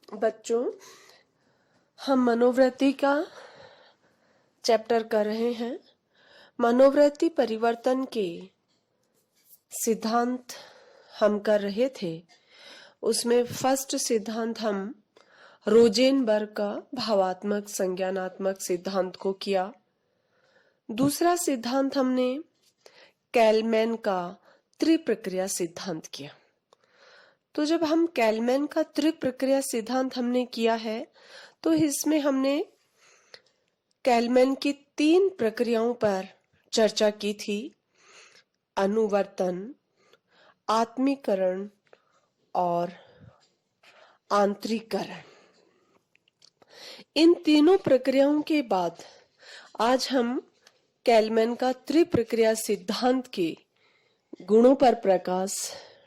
बच्चों, हम मनोवृत्ति का चैप्टर कर रहे हैं। मनोवृत्ति परिवर्तन के सिद्धांत हम कर रहे थे। उसमें फर्स्ट सिद्धांत हम रोजेनबर्ग का भावात्मक संज्ञानात्मक सिद्धांत को किया। दूसरा सिद्धांत हमने कैलमैन का त्रिप्रक्रिया सिद्धांत किया। तो जब हम कैलमैन का त्रिप्रक्रिया सिद्धांत हमने किया है, तो इसमें हमने कैलमैन की 3 प्रक्रियाओं पर चर्चा की थी: अनुवर्तन, आत्मीकरण और आंतरिकरण। इन तीनों प्रक्रियाओं के बाद आज हम कैलमैन का त्रिप्रक्रिया सिद्धांत के गुणों पर प्रकाश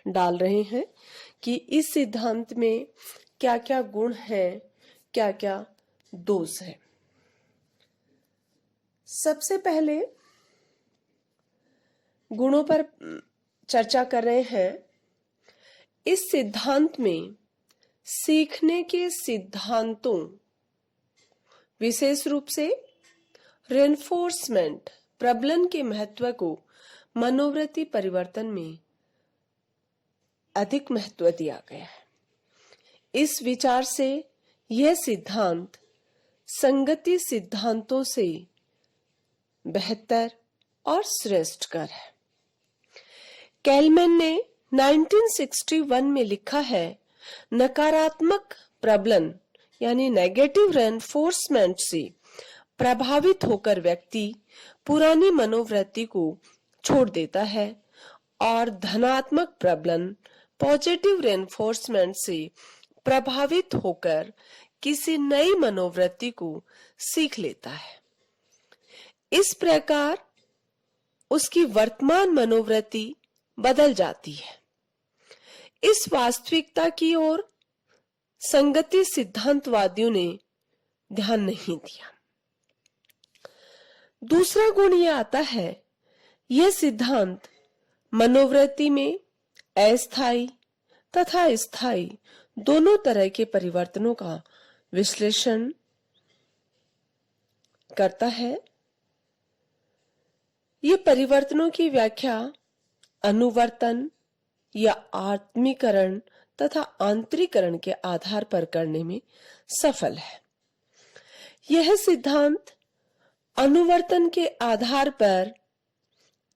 डाल रहे हैं कि इस सिद्धांत में क्या क्या गुण हैं, क्या क्या दोष है। सबसे पहले गुणों पर चर्चा कर रहे हैं। इस सिद्धांत में सीखने के सिद्धांतों, विशेष रूप से रेनफोर्समेंट प्रबलन के महत्व को मनोवृत्ति परिवर्तन में अधिक महत्व दिया गया है। इस विचार से यह सिद्धांत संगति सिद्धांतों से बेहतर और श्रेष्ठकर है। कैलमैन ने 1961 में लिखा है, नकारात्मक प्रबलन यानी नेगेटिव रेनफोर्समेंट से प्रभावित होकर व्यक्ति पुरानी मनोवृत्ति को छोड़ देता है और धनात्मक प्रबलन पॉजिटिव रेनफोर्समेंट से प्रभावित होकर किसी नई मनोवृत्ति को सीख लेता है। इस प्रकार उसकी वर्तमान मनोवृत्ति बदल जाती है। इस वास्तविकता की ओर संगति सिद्धांतवादियों ने ध्यान नहीं दिया। दूसरा गुण यह आता है, यह सिद्धांत मनोवृत्ति में अस्थायी तथा स्थायी दोनों तरह के परिवर्तनों का विश्लेषण करता है। ये परिवर्तनों की व्याख्या अनुवर्तन या आत्मीकरण तथा आंतरिकरण के आधार पर करने में सफल है। यह सिद्धांत अनुवर्तन के आधार पर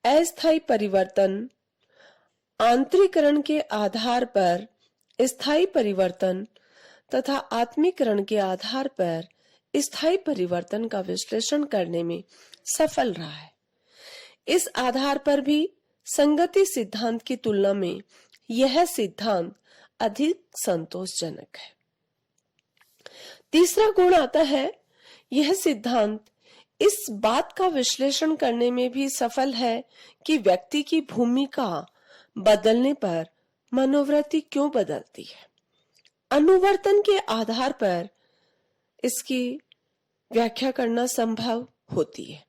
अस्थायी परिवर्तन, आंतरिकरण के आधार पर स्थायी परिवर्तन तथा आत्मीकरण के आधार पर स्थायी परिवर्तन का विश्लेषण करने में सफल रहा है। इस आधार पर भी संगति सिद्धांत की तुलना में यह सिद्धांत अधिक संतोषजनक है। तीसरा गुण आता है, यह सिद्धांत इस बात का विश्लेषण करने में भी सफल है कि व्यक्ति की भूमिका बदलने पर मनोवृत्ति क्यों बदलती है। अनुवर्तन के आधार पर इसकी व्याख्या करना संभव होती है।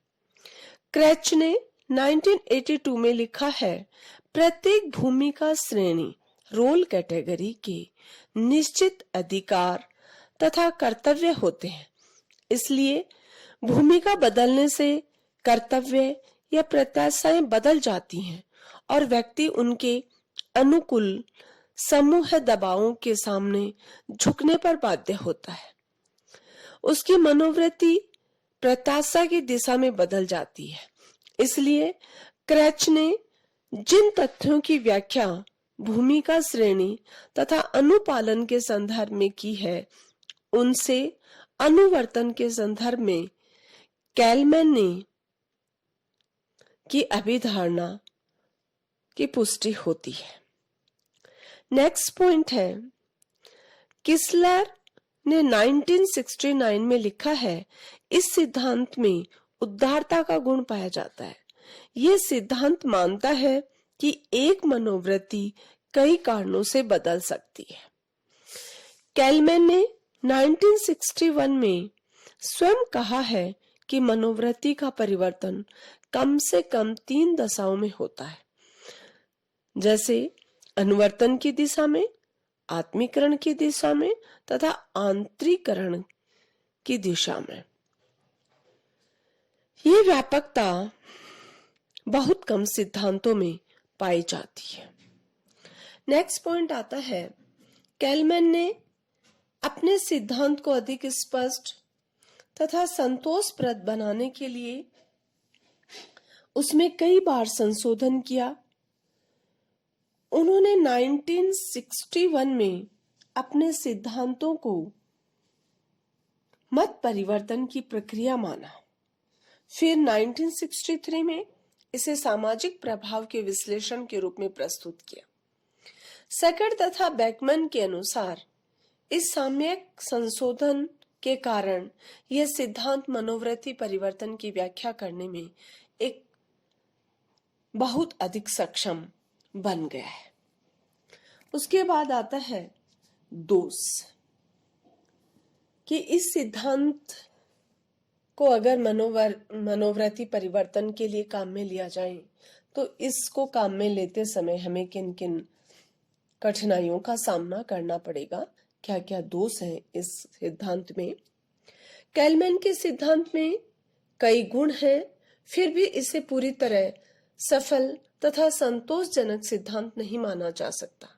क्रैच ने 1982 में लिखा है, प्रत्येक भूमिका श्रेणी रोल कैटेगरी के निश्चित अधिकार तथा कर्तव्य होते हैं। इसलिए भूमिका बदलने से कर्तव्य या प्रत्याशाएं बदल जाती हैं और व्यक्ति उनके अनुकूल समूह दबावों के सामने झुकने पर बाध्य होता है। उसकी मनोवृत्ति प्रत्याशा की दिशा में बदल जाती है। इसलिए क्रैच ने जिन तथ्यों की व्याख्या भूमिका श्रेणी तथा अनुपालन के संदर्भ में की है, उनसे अनुवर्तन के संदर्भ में कैलमैन ने की अभिधारणा की पुष्टि होती है। नेक्स्ट पॉइंट है, किसलर ने 1969 में लिखा है, इस सिद्धांत में उदारता का गुण पाया जाता है। यह सिद्धांत मानता है कि एक मनोवृत्ति कई कारणों से बदल सकती है। कैलमैन ने 1961 में स्वयं कहा है कि मनोवृत्ति का परिवर्तन कम से कम 3 दशाओं में होता है, जैसे अनुवर्तन की दिशा में, आत्मीकरण की दिशा में तथा आंतरिकरण की दिशा में। ये व्यापकता बहुत कम सिद्धांतों में पाई जाती है। नेक्स्ट पॉइंट आता है, कैलमैन ने अपने सिद्धांत को अधिक स्पष्ट तथा संतोषप्रद बनाने के लिए उसमें कई बार संशोधन किया। उन्होंने 1961 में अपने सिद्धांतों को मत परिवर्तन की प्रक्रिया माना। फिर 1963 में इसे सामाजिक प्रभाव के विश्लेषण के रूप में प्रस्तुत किया। सेकर्ड तथा बेकमैन के अनुसार इस सामयिक संशोधन के कारण यह सिद्धांत मनोवृत्ति परिवर्तन की व्याख्या करने में एक बहुत अधिक सक्षम बन गया है। उसके बाद आता है दोष, कि इस सिद्धांत को अगर मनोवृत्ति परिवर्तन के लिए काम में लिया जाए तो इसको काम में लेते समय हमें किन किन कठिनाइयों का सामना करना पड़ेगा, क्या क्या दोष हैं इस सिद्धांत में। कैलमैन के सिद्धांत में कई गुण हैं, फिर भी इसे पूरी तरह सफल तथा संतोषजनक सिद्धांत नहीं माना जा सकता।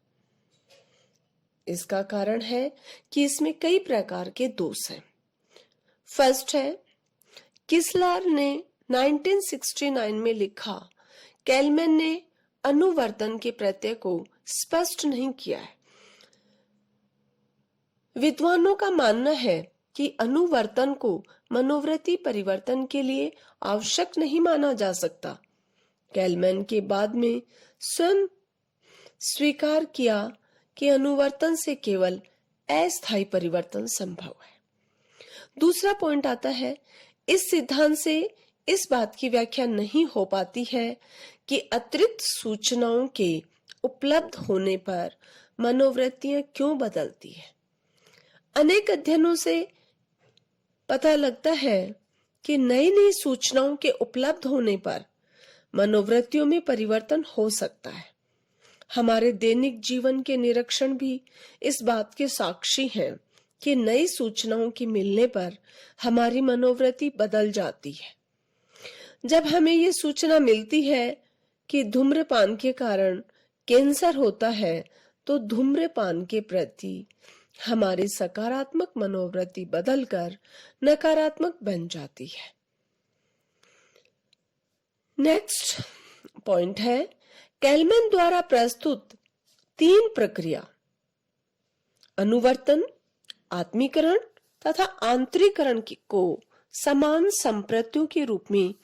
इसका कारण है कि इसमें कई प्रकार के दोष हैं। फर्स्ट है, किसलर ने 1969 में लिखा, कैलमैन ने अनुवर्तन के प्रत्यय को स्पष्ट नहीं किया है। विद्वानों का मानना है कि अनुवर्तन को मनोवृत्ति परिवर्तन के लिए आवश्यक नहीं माना जा सकता। कैलमैन के बाद में स्वयं स्वीकार किया कि अनुवर्तन से केवल अस्थायी परिवर्तन संभव है। दूसरा पॉइंट आता है, इस सिद्धांत से इस बात की व्याख्या नहीं हो पाती है कि अतिरिक्त सूचनाओं के उपलब्ध होने पर मनोवृत्तियां क्यों बदलती है। अनेक अध्ययनों से पता लगता है कि नई नई सूचनाओं के उपलब्ध होने पर मनोवृत्तियों में परिवर्तन हो सकता है। हमारे दैनिक जीवन के निरीक्षण भी इस बात के साक्षी हैं कि नई सूचनाओं के मिलने पर हमारी मनोवृत्ति बदल जाती है। जब हमें ये सूचना मिलती है कि धूम्रपान के कारण कैंसर होता है, तो धूम्रपान के प्रति हमारी सकारात्मक मनोवृत्ति बदलकर नकारात्मक बन जाती है। नेक्स्ट पॉइंट है, कैलमैन द्वारा प्रस्तुत 3 प्रक्रिया अनुवर्तन, आत्मीकरण तथा आंतरिकरण को समान संप्रत्यों के रूप में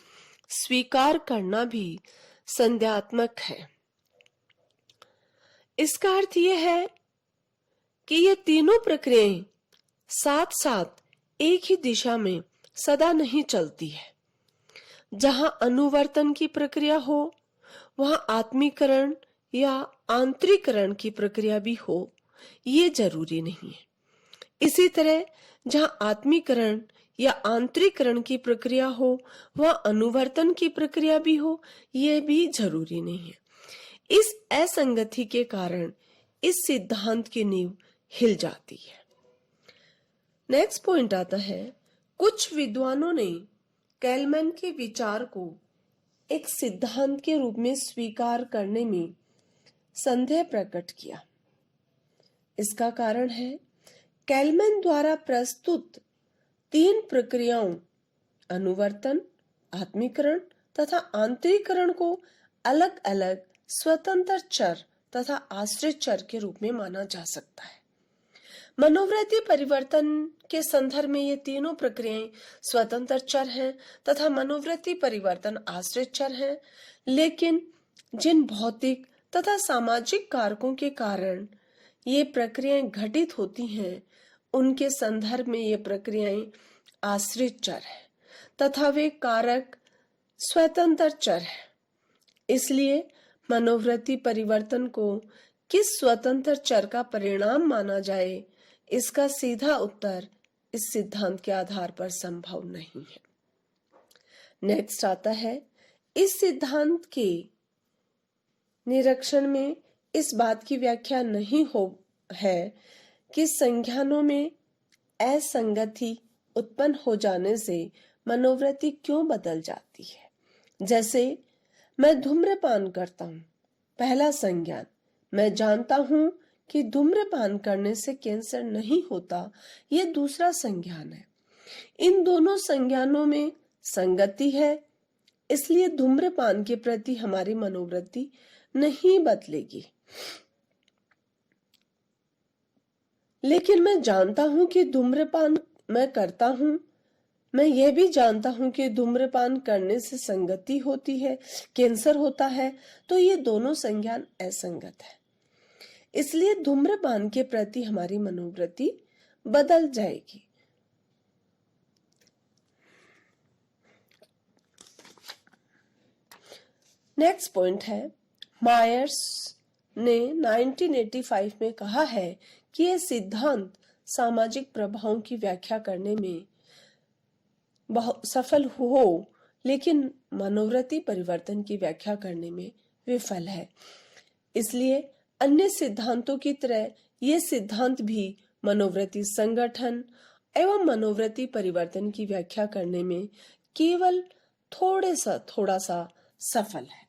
स्वीकार करना भी संदेहात्मक है। इसका अर्थ यह है कि ये तीनों प्रक्रियाएं साथ साथ एक ही दिशा में सदा नहीं चलती है। जहां अनुवर्तन की प्रक्रिया हो वहां आत्मीकरण या आंतरिकरण की प्रक्रिया भी हो, ये जरूरी नहीं है। इसी तरह जहां आत्मीकरण या आंतरिकरण की प्रक्रिया हो वहां अनुवर्तन की प्रक्रिया भी हो, ये भी जरूरी नहीं है। इस असंगति के कारण इस सिद्धांत की नींव हिल जाती है। नेक्स्ट पॉइंट आता है, कुछ विद्वानों ने कैलमैन के विचार को एक सिद्धांत के रूप में स्वीकार करने में संदेह प्रकट किया। इसका कारण है, कैलमैन द्वारा प्रस्तुत 3 प्रक्रियाओं अनुवर्तन, आत्मीकरण तथा आंतरिकरण को अलग अलग स्वतंत्र चर तथा आश्रित चर के रूप में माना जा सकता है। मनोवृत्ति परिवर्तन के संदर्भ में ये तीनों प्रक्रियाएं स्वतंत्र चर हैं तथा मनोवृत्ति परिवर्तन आश्रित चर हैं, लेकिन जिन भौतिक तथा सामाजिक कारकों के कारण ये प्रक्रियाएं घटित होती हैं, उनके संदर्भ में ये प्रक्रियाएं आश्रित चर हैं तथा वे कारक स्वतंत्र चर हैं। इसलिए मनोवृत्ति परिवर्तन को किस स्वतंत्र चर का परिणाम माना जाए, इसका सीधा उत्तर इस सिद्धांत के आधार पर संभव नहीं है। नेक्स्ट आता है, इस सिद्धांत के निरीक्षण में इस बात की व्याख्या नहीं हो है कि संज्ञानों में असंगति उत्पन्न हो जाने से मनोवृत्ति क्यों बदल जाती है। जैसे मैं धूम्रपान करता हूँ, पहला संज्ञान, मैं जानता हूँ कि धूम्रपान करने से कैंसर नहीं होता, यह दूसरा संज्ञान है। इन दोनों संज्ञानों में संगति है, इसलिए धूम्रपान के प्रति हमारी मनोवृत्ति नहीं बदलेगी। लेकिन मैं जानता हूं कि धूम्रपान मैं करता हूं, मैं यह भी जानता हूं कि धूम्रपान करने से संगति होती है, कैंसर होता है, तो ये दोनों संज्ञान असंगत है। इसलिए धूम्रपान के प्रति हमारी मनोवृत्ति बदल जाएगी। नेक्स्ट पॉइंट है, मायर्स ने 1985 में कहा है कि यह सिद्धांत सामाजिक प्रभावों की व्याख्या करने में बहुत सफल हो, लेकिन मनोवृत्ति परिवर्तन की व्याख्या करने में विफल है। इसलिए अन्य सिद्धांतों की तरह यह सिद्धांत भी मनोवृत्ति संगठन एवं मनोवृत्ति परिवर्तन की व्याख्या करने में केवल थोड़ा सा सफल है।